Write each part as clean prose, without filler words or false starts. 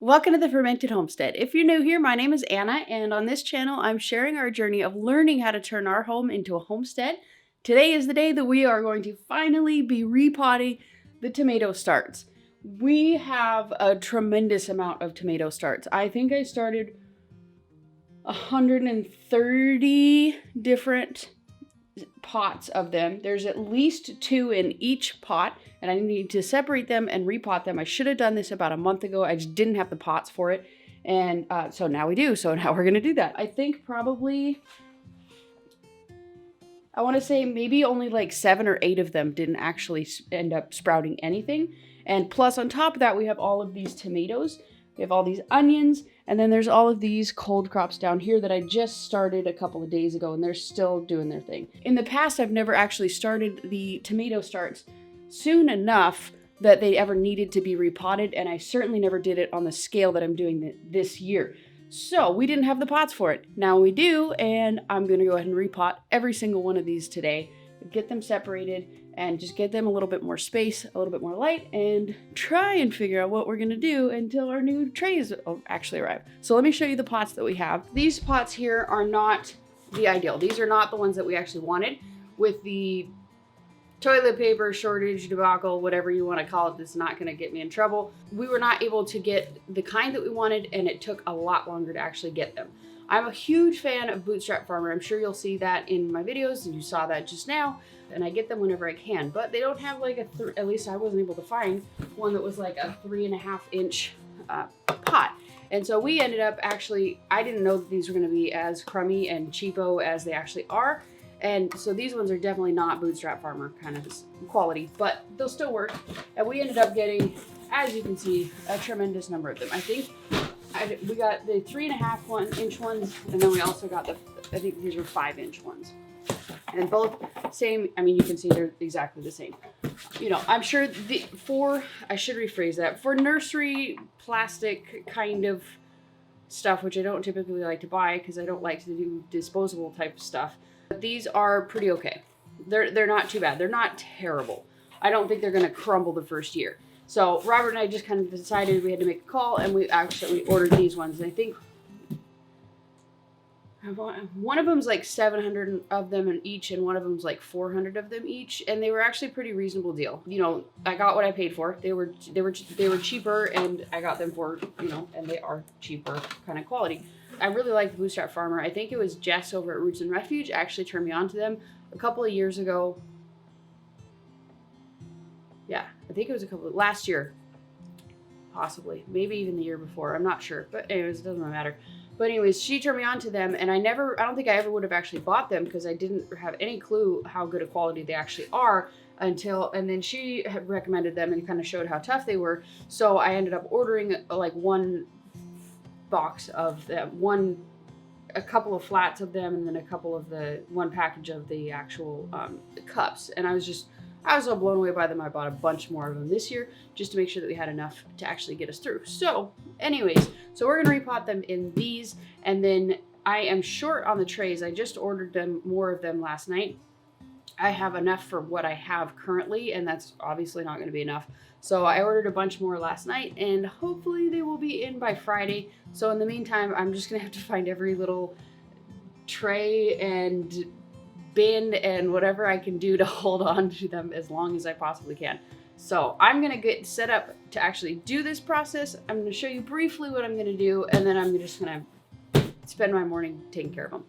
Welcome to the Fermented Homestead. If you're new here, my name is Anna, and on this channel, I'm sharing our journey of learning how to turn our home into a homestead. Today is the day that we are going to finally be repotting the tomato starts. We have a tremendous amount of tomato starts. I think I started 130 different pots of them. There's at least 2 in each pot, and I need to separate them and repot them. I should have done this about a month ago. I just didn't have the pots for it, and so now we do. So now we're gonna do that. I think probably, I want to say maybe only like 7 or 8 of them didn't actually end up sprouting anything. And plus on top of that, we have all of these tomatoes. We have all these onions, and then there's all of these cold crops down here that I just started a couple of days ago, and they're still doing their thing. In the past, I've never actually started the tomato starts soon enough that they ever needed to be repotted, and I certainly never did it on the scale that I'm doing this year. So we didn't have the pots for it. Now we do, and I'm gonna go ahead and repot every single one of these today, get them separated, and just get them a little bit more space, a little bit more light, and try and figure out what we're gonna do until our new trays actually arrive. So let me show you the pots that we have. These pots here are not the ideal. These are not the ones that we actually wanted. With the toilet paper shortage debacle, whatever you want to call it, that's not gonna get me in trouble. We were not able to get the kind that we wanted, and it took a lot longer to actually get them. I'm a huge fan of Bootstrap Farmer. I'm sure you'll see that in my videos, and you saw that just now. And I get them whenever I can, but they don't have like at least I wasn't able to find one that was like a 3.5 inch pot. And so we ended up actually, I didn't know that these were gonna be as crummy and cheapo as they actually are. And so these ones are definitely not Bootstrap Farmer kind of quality, but they'll still work. And we ended up getting, as you can see, a tremendous number of them. I think we got the 3.5 inch ones, and then we also got the, I think these were 5 inch ones. And both same, I mean, you can see they're exactly the same. You know, I'm sure I should rephrase that, for nursery plastic kind of stuff, which I don't typically like to buy because I don't like to do disposable type of stuff. But these are pretty okay. They're not too bad. They're not terrible. I don't think they're gonna crumble the first year. So Robert and I just kind of decided we had to make a call, and we actually ordered these ones. And I think one of them's like 700 of them in each, and one of them's like 400 of them each, and they were actually a pretty reasonable deal. You know, I got what I paid for. They were cheaper, and I got them for, you know, and they are cheaper kind of quality. I really like the Bootstrap Farmer. I think it was Jess over at Roots and Refuge actually turned me on to them a couple of years ago. Yeah, I think it was last year, possibly, maybe even the year before. I'm not sure, but anyways, it doesn't really matter. But anyways, she turned me on to them, and I don't think I ever would have actually bought them because I didn't have any clue how good a quality they actually are and then she had recommended them and kind of showed how tough they were. So I ended up ordering like one box of them, a couple of flats of them, and then one package of the actual cups. And I was so blown away by them. I bought a bunch more of them this year just to make sure that we had enough to actually get us through. So anyways, so we're gonna repot them in these, and then I am short on the trays. I just ordered more of them last night. I have enough for what I have currently, and that's obviously not gonna be enough. So I ordered a bunch more last night, and hopefully they will be in by Friday. So in the meantime, I'm just gonna have to find every little tray and bin and whatever I can do to hold on to them as long as I possibly can. So I'm gonna get set up to actually do this process. I'm gonna show you briefly what I'm gonna do, and then I'm just gonna spend my morning taking care of them.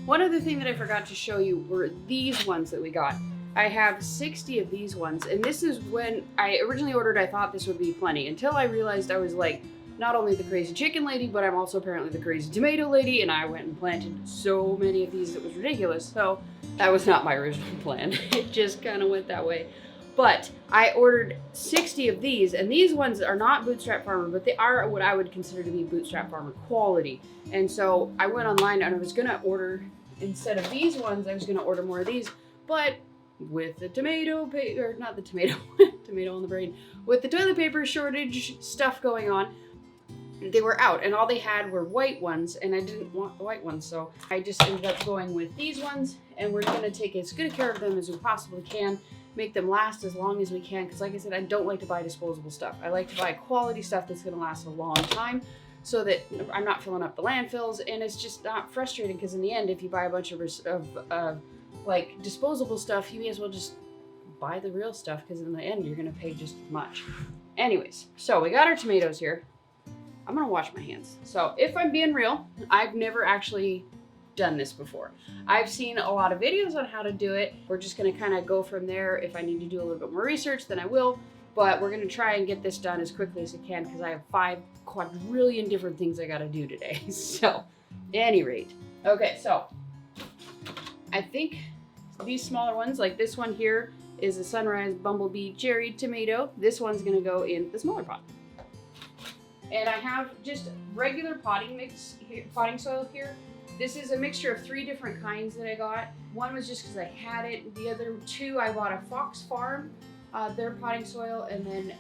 One other thing that I forgot to show you were these ones that we got. I have 60 of these ones, and this is when I originally ordered. I thought this would be plenty until I realized I was like not only the crazy chicken lady, but I'm also apparently the crazy tomato lady, and I went and planted so many of these it was ridiculous. So that was not my original plan. It just kind of went that way. But I ordered 60 of these, and these ones are not Bootstrap Farmer, but they are what I would consider to be Bootstrap Farmer quality. And so I went online and I was gonna order, instead of these ones, I was gonna order more of these, but with the tomato on the brain, with the toilet paper shortage stuff going on, they were out, and all they had were white ones, and I didn't want the white ones, so I just ended up going with these ones, and we're gonna take as good care of them as we possibly can, make them last as long as we can, because like I said, I don't like to buy disposable stuff. I like to buy quality stuff that's gonna last a long time, so that I'm not filling up the landfills, and it's just not frustrating, because in the end, if you buy a bunch of like disposable stuff, you may as well just buy the real stuff, because in the end, you're gonna pay just as much. Anyways, so we got our tomatoes here. I'm gonna wash my hands. So if I'm being real, I've never actually done this before. I've seen a lot of videos on how to do it. We're just gonna kind of go from there. If I need to do a little bit more research, then I will. But we're gonna try and get this done as quickly as I can, because I have 5 quadrillion different things I gotta do today. So, at any rate. Okay, so I think these smaller ones, like this one here, is a Sunrise Bumblebee Cherry Tomato. This one's gonna go in the smaller pot. And I have just regular potting soil here. This is a mixture of 3 different kinds that I got. One was just because I had it. The other 2, I bought a Fox Farm, their potting soil, and then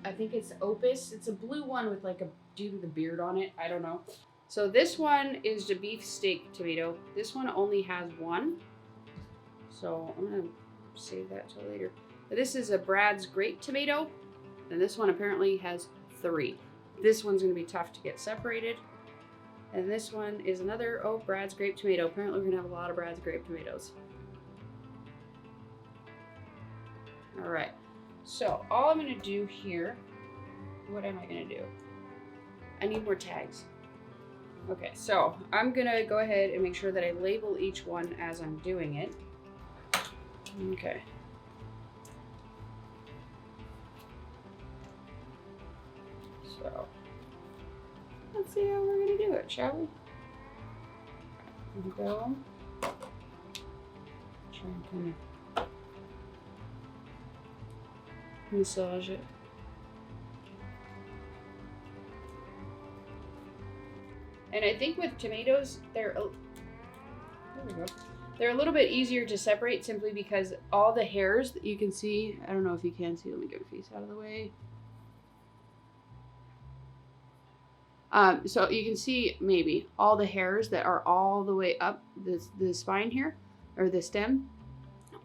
I think it's Opus. It's a blue one with like a dude with a beard on it. I don't know. So this one is the beef steak tomato. This one only has 1. So I'm gonna save that till later. But this is a Brad's Grape tomato, and this one apparently has 3. This one's gonna be tough to get separated. And this one is another, Brad's Grape tomato. Apparently we're gonna have a lot of Brad's Grape tomatoes. All right, so all I'm gonna do here, what am I gonna do? I need more tags. Okay, so I'm gonna go ahead and make sure that I label each one as I'm doing it. Okay. So, let's see how we're gonna do it, shall we? Here we go. Try and kind of massage it. And I think with tomatoes, there we go. They're a little bit easier to separate simply because all the hairs that you can see, I don't know if you can see, let me get my face out of the way. So you can see maybe all the hairs that are all the way up the spine here, or the stem,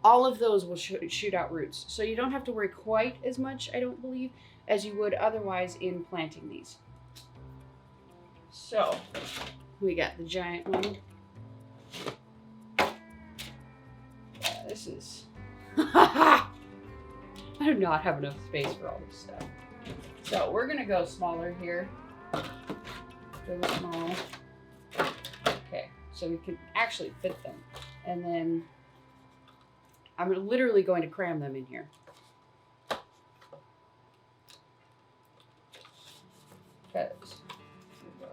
all of those will shoot out roots. So you don't have to worry quite as much, I don't believe, as you would otherwise in planting these. So we got the giant one. Yeah, this is, I do not have enough space for all this stuff. So we're gonna go smaller here. Really small. Okay, so we can actually fit them. And then I'm literally going to cram them in here. Because, here we go.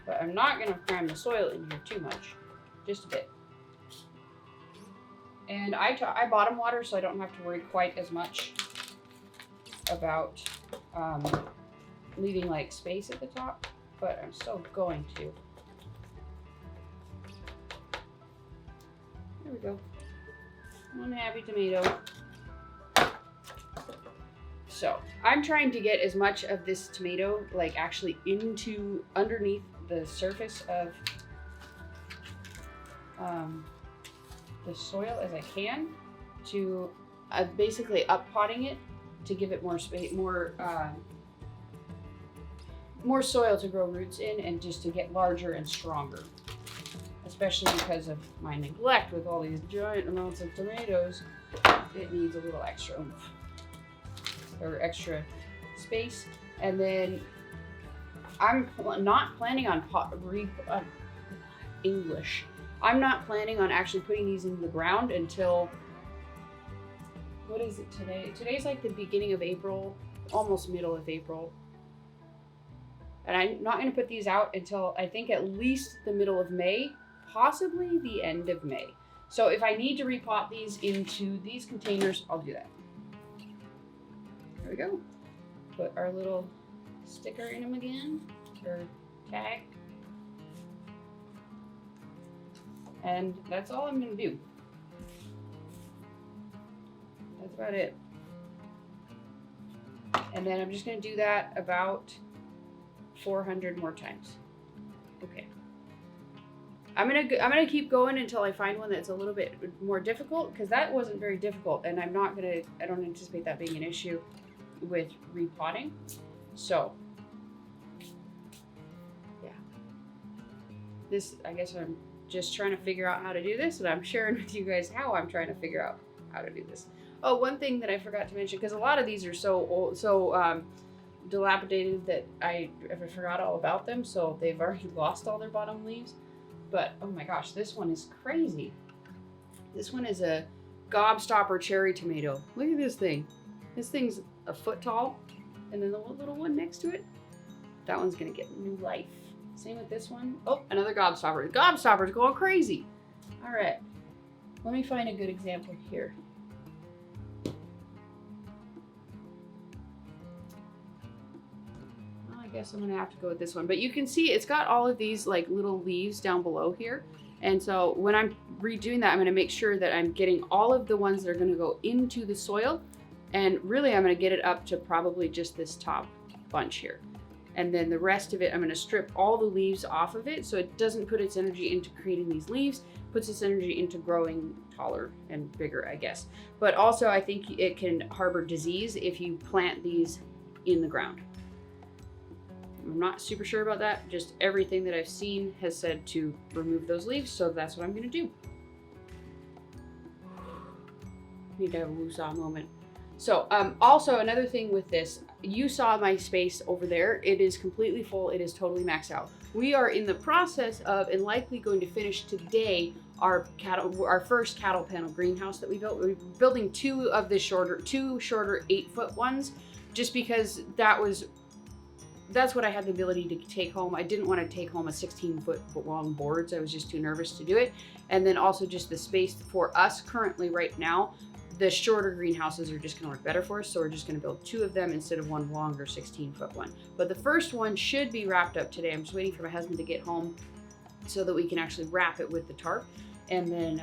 But I'm not going to cram the soil in here too much, just a bit. And I bottom water, so I don't have to worry quite as much about leaving like space at the top, but I'm still going to. There we go. One happy tomato. So I'm trying to get as much of this tomato like actually into underneath the surface of the soil as I can, to basically up potting it to give it more space, more soil to grow roots in, and just to get larger and stronger. Especially because of my neglect with all these giant amounts of tomatoes, it needs a little extra oomph or extra space. And then I'm not planning on I'm not planning on actually putting these in the ground until, what is it today? Today's like the beginning of April, almost middle of April. And I'm not going to put these out until I think at least the middle of May, possibly the end of May. So if I need to repot these into these containers, I'll do that. There we go. Put our little sticker in them again, or tag. And that's all I'm gonna do. That's about it. And then I'm just gonna do that about 400 more times. Okay. I'm gonna keep going until I find one that's a little bit more difficult, because that wasn't very difficult, and I don't anticipate that being an issue with repotting. So yeah. This, I guess I'm just trying to figure out how to do this, and I'm sharing with you guys how I'm trying to figure out how to do this. Oh, one thing that I forgot to mention, because a lot of these are so old, so dilapidated that I forgot all about them, so they've already lost all their bottom leaves. But oh my gosh, this one is crazy. This one is a gobstopper cherry tomato. Look at this thing. This thing's a foot tall, and then the little one next to it, that one's gonna get new life. Same with this one. Oh, another gobstopper. The gobstopper's going crazy. All right, let me find a good example here. I guess I'm gonna have to go with this one, but you can see it's got all of these like little leaves down below here. And so when I'm redoing that, I'm gonna make sure that I'm getting all of the ones that are gonna go into the soil. And really I'm gonna get it up to probably just this top bunch here. And then the rest of it, I'm gonna strip all the leaves off of it so it doesn't put its energy into creating these leaves, puts its energy into growing taller and bigger, I guess. But also I think it can harbor disease if you plant these in the ground. I'm not super sure about that. Just everything that I've seen has said to remove those leaves, so that's what I'm gonna do. Need to have a woosah moment. So also another thing with this, you saw my space over there. It is completely full. It is totally maxed out. We are in the process of, and likely going to finish today, our first cattle panel greenhouse that we built. We're building two shorter 8-foot ones, just because that's what I had the ability to take home. I didn't want to take home a 16-foot long boards. I was just too nervous to do it. And then also just the space for us currently right now, the shorter greenhouses are just gonna work better for us. So we're just gonna build 2 of them instead of one longer 16-foot one. But the first one should be wrapped up today. I'm just waiting for my husband to get home so that we can actually wrap it with the tarp. And then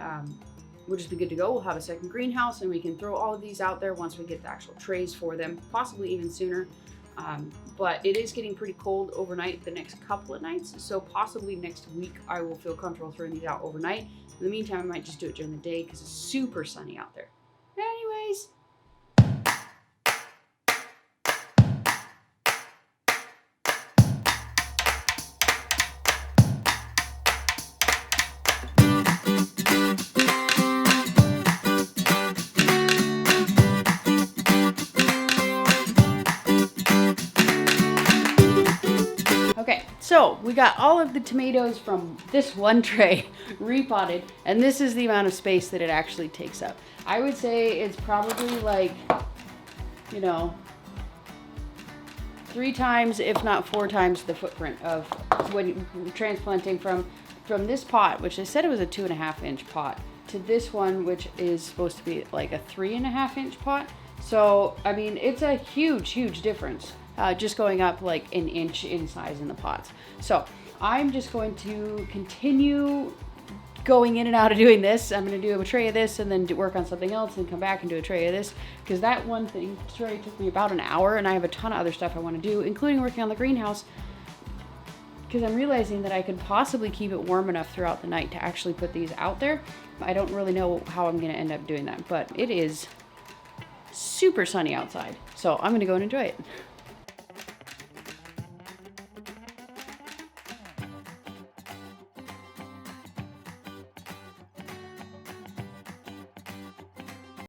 we'll just be good to go. We'll have a second greenhouse and we can throw all of these out there once we get the actual trays for them, possibly even sooner. But it is getting pretty cold overnight the next couple of nights, so possibly next week I will feel comfortable throwing these out overnight. In the meantime, I might just do it during the day because it's super sunny out there. Anyways. Okay, so we got all of the tomatoes from this one tray repotted, and this is the amount of space that it actually takes up. I would say it's probably like, 3 times, if not 4 times the footprint of when transplanting from this pot, which I said it was a 2.5-inch pot, to this one, which is supposed to be like a 3.5-inch pot. So, I mean, it's a huge difference. Just going up like an inch in size in the pots. So I'm just going to continue going in and out of doing this. I'm going to do a tray of this and then work on something else and come back and do a tray of this, because that one tray took me about an hour, and I have a ton of other stuff I want to do, including working on the greenhouse, because I'm realizing that I could possibly keep it warm enough throughout the night to actually put these out there. I don't really know how I'm going to end up doing that, but it is super sunny outside, so I'm going to go and enjoy it.